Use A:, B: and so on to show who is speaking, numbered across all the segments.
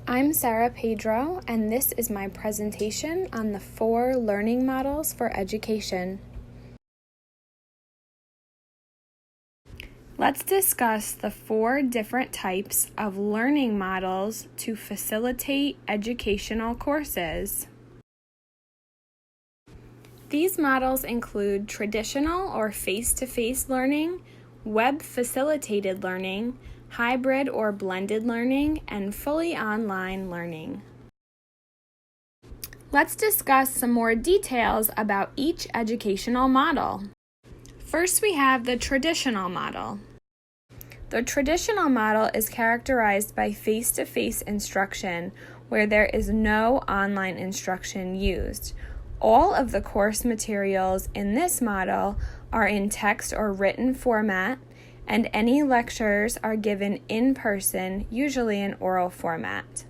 A: I'm Sarah Pedro, and this is my presentation on the 4 learning models for education. Let's discuss the 4 different types of learning models to facilitate educational courses. These models include traditional or face-to-face learning, web-facilitated learning, hybrid or blended learning, and fully online learning. Let's discuss some more details about each educational model. First, we have the traditional model. The traditional model is characterized by face-to-face instruction where there is no online instruction used. All of the course materials in this model are in text or written format, and any lectures are given in person, usually in oral format.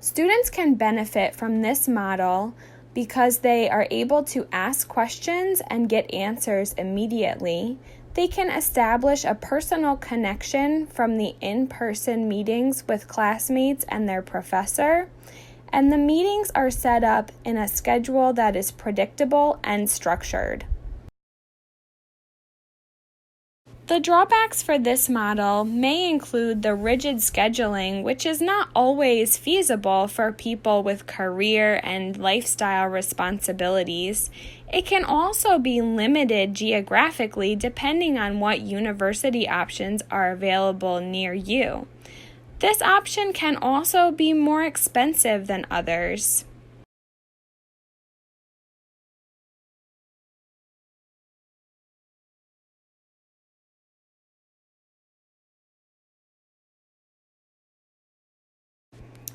A: Students can benefit from this model because they are able to ask questions and get answers immediately. They can establish a personal connection from the in-person meetings with classmates and their professor, and the meetings are set up in a schedule that is predictable and structured. The drawbacks for this model may include the rigid scheduling, which is not always feasible for people with career and lifestyle responsibilities. It can also be limited geographically depending on what university options are available near you. This option can also be more expensive than others.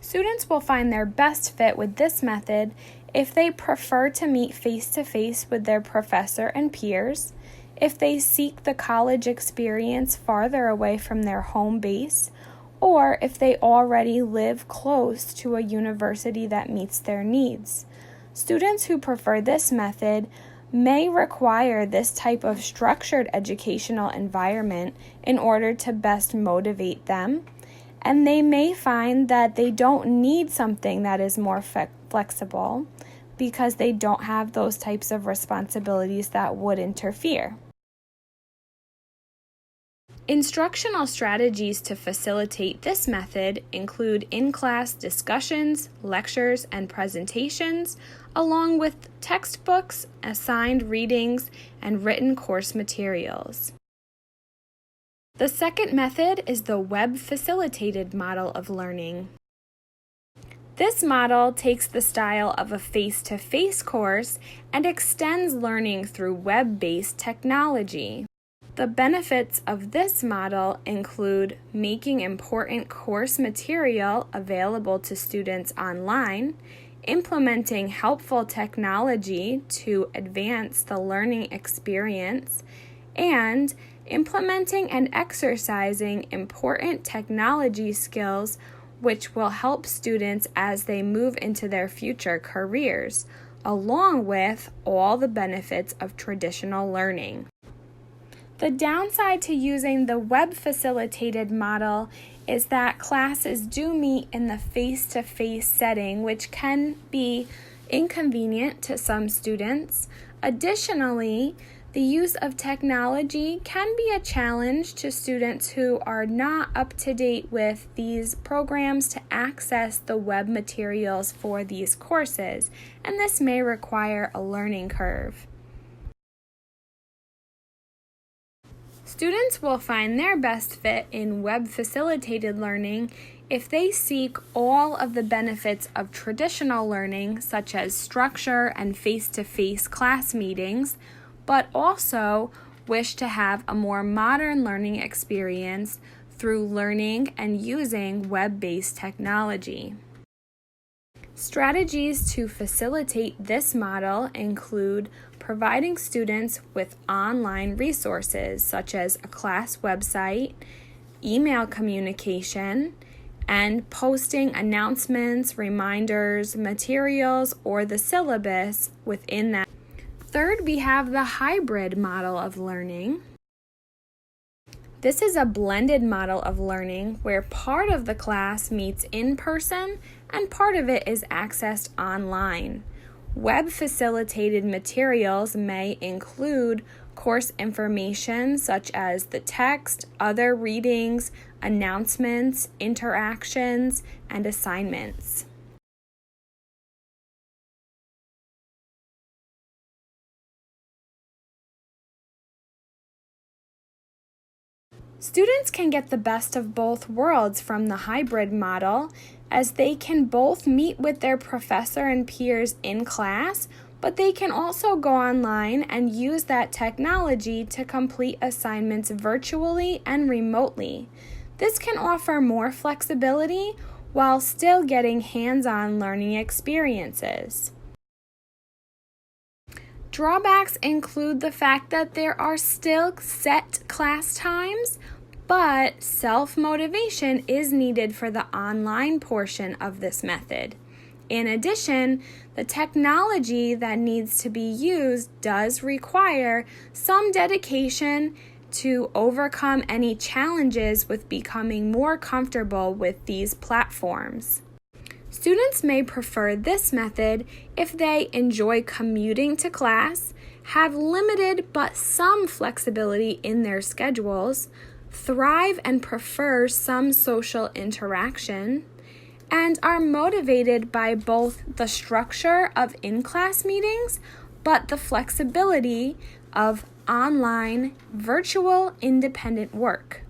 A: Students will find their best fit with this method if they prefer to meet face-to-face with their professor and peers, if they seek the college experience farther away from their home base, or if they already live close to a university that meets their needs. Students who prefer this method may require this type of structured educational environment in order to best motivate them, and they may find that they don't need something that is more flexible because they don't have those types of responsibilities that would interfere. Instructional strategies to facilitate this method include in-class discussions, lectures, and presentations, along with textbooks, assigned readings, and written course materials. The second method is the web-facilitated model of learning. This model takes the style of a face-to-face course and extends learning through web-based technology. The benefits of this model include making important course material available to students online, implementing helpful technology to advance the learning experience, and implementing and exercising important technology skills which will help students as they move into their future careers, along with all the benefits of traditional learning. The downside to using the web-facilitated model is that classes do meet in the face-to-face setting, which can be inconvenient to some students. Additionally, the use of technology can be a challenge to students who are not up to date with these programs to access the web materials for these courses, and this may require a learning curve. Students will find their best fit in web-facilitated learning if they seek all of the benefits of traditional learning, such as structure and face-to-face class meetings, but also wish to have a more modern learning experience through learning and using web-based technology. Strategies to facilitate this model include providing students with online resources such as a class website, email communication, and posting announcements, reminders, materials, or the syllabus within that. Third, we have the hybrid model of learning. This is a blended model of learning where part of the class meets in person and part of it is accessed online. Web-facilitated materials may include course information such as the text, other readings, announcements, interactions, and assignments. Students can get the best of both worlds from the hybrid model, as they can both meet with their professor and peers in class, but they can also go online and use that technology to complete assignments virtually and remotely. This can offer more flexibility while still getting hands-on learning experiences. Drawbacks include the fact that there are still set class times, but self-motivation is needed for the online portion of this method. In addition, the technology that needs to be used does require some dedication to overcome any challenges with becoming more comfortable with these platforms. Students may prefer this method if they enjoy commuting to class, have limited but some flexibility in their schedules, thrive and prefer some social interaction, and are motivated by both the structure of in-class meetings but the flexibility of online, virtual, independent work.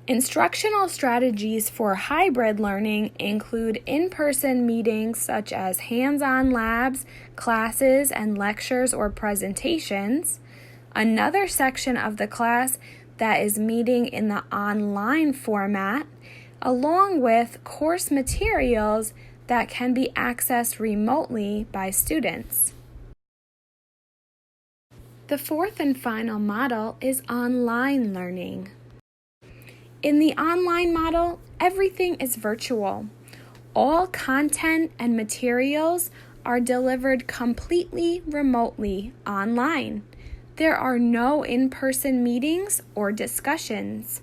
A: Instructional strategies for hybrid learning include in-person meetings such as hands-on labs, classes, and lectures or presentations. Another section of the class that is meeting in the online format, along with course materials that can be accessed remotely by students. The fourth and final model is online learning. In the online model, everything is virtual. All content and materials are delivered completely remotely online. There are no in-person meetings or discussions.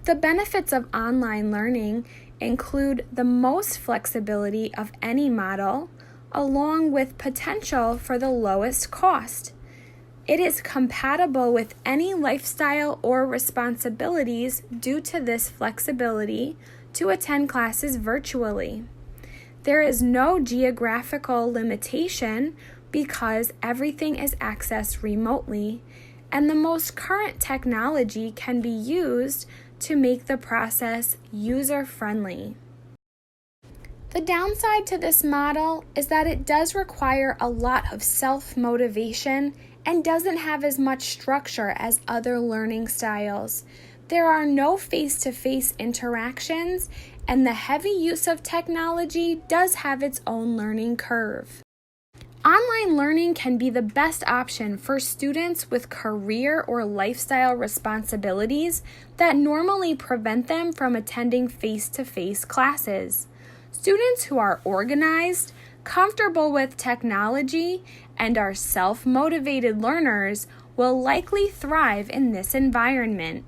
A: The benefits of online learning include the most flexibility of any model, along with potential for the lowest cost. It is compatible with any lifestyle or responsibilities due to this flexibility to attend classes virtually. There is no geographical limitation because everything is accessed remotely, and the most current technology can be used to make the process user-friendly. The downside to this model is that it does require a lot of self-motivation and doesn't have as much structure as other learning styles. There are no face-to-face interactions, and the heavy use of technology does have its own learning curve. Online learning can be the best option for students with career or lifestyle responsibilities that normally prevent them from attending face-to-face classes. Students who are organized, comfortable with technology, and are self-motivated learners will likely thrive in this environment.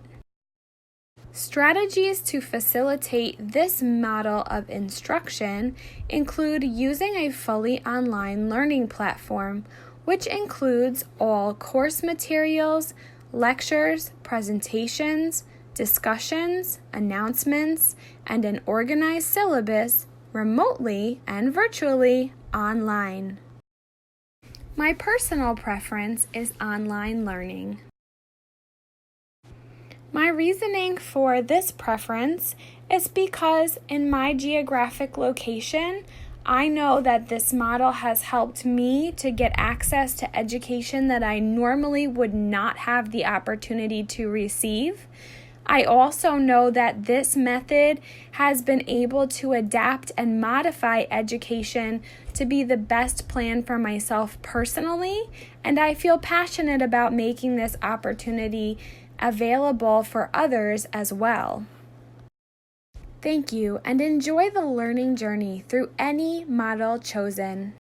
A: Strategies to facilitate this model of instruction include using a fully online learning platform, which includes all course materials, lectures, presentations, discussions, announcements, and an organized syllabus remotely and virtually online. My personal preference is online learning. My reasoning for this preference is because in my geographic location, I know that this model has helped me to get access to education that I normally would not have the opportunity to receive. I also know that this method has been able to adapt and modify education to be the best plan for myself personally, and I feel passionate about making this opportunity available for others as well. Thank you, and enjoy the learning journey through any model chosen.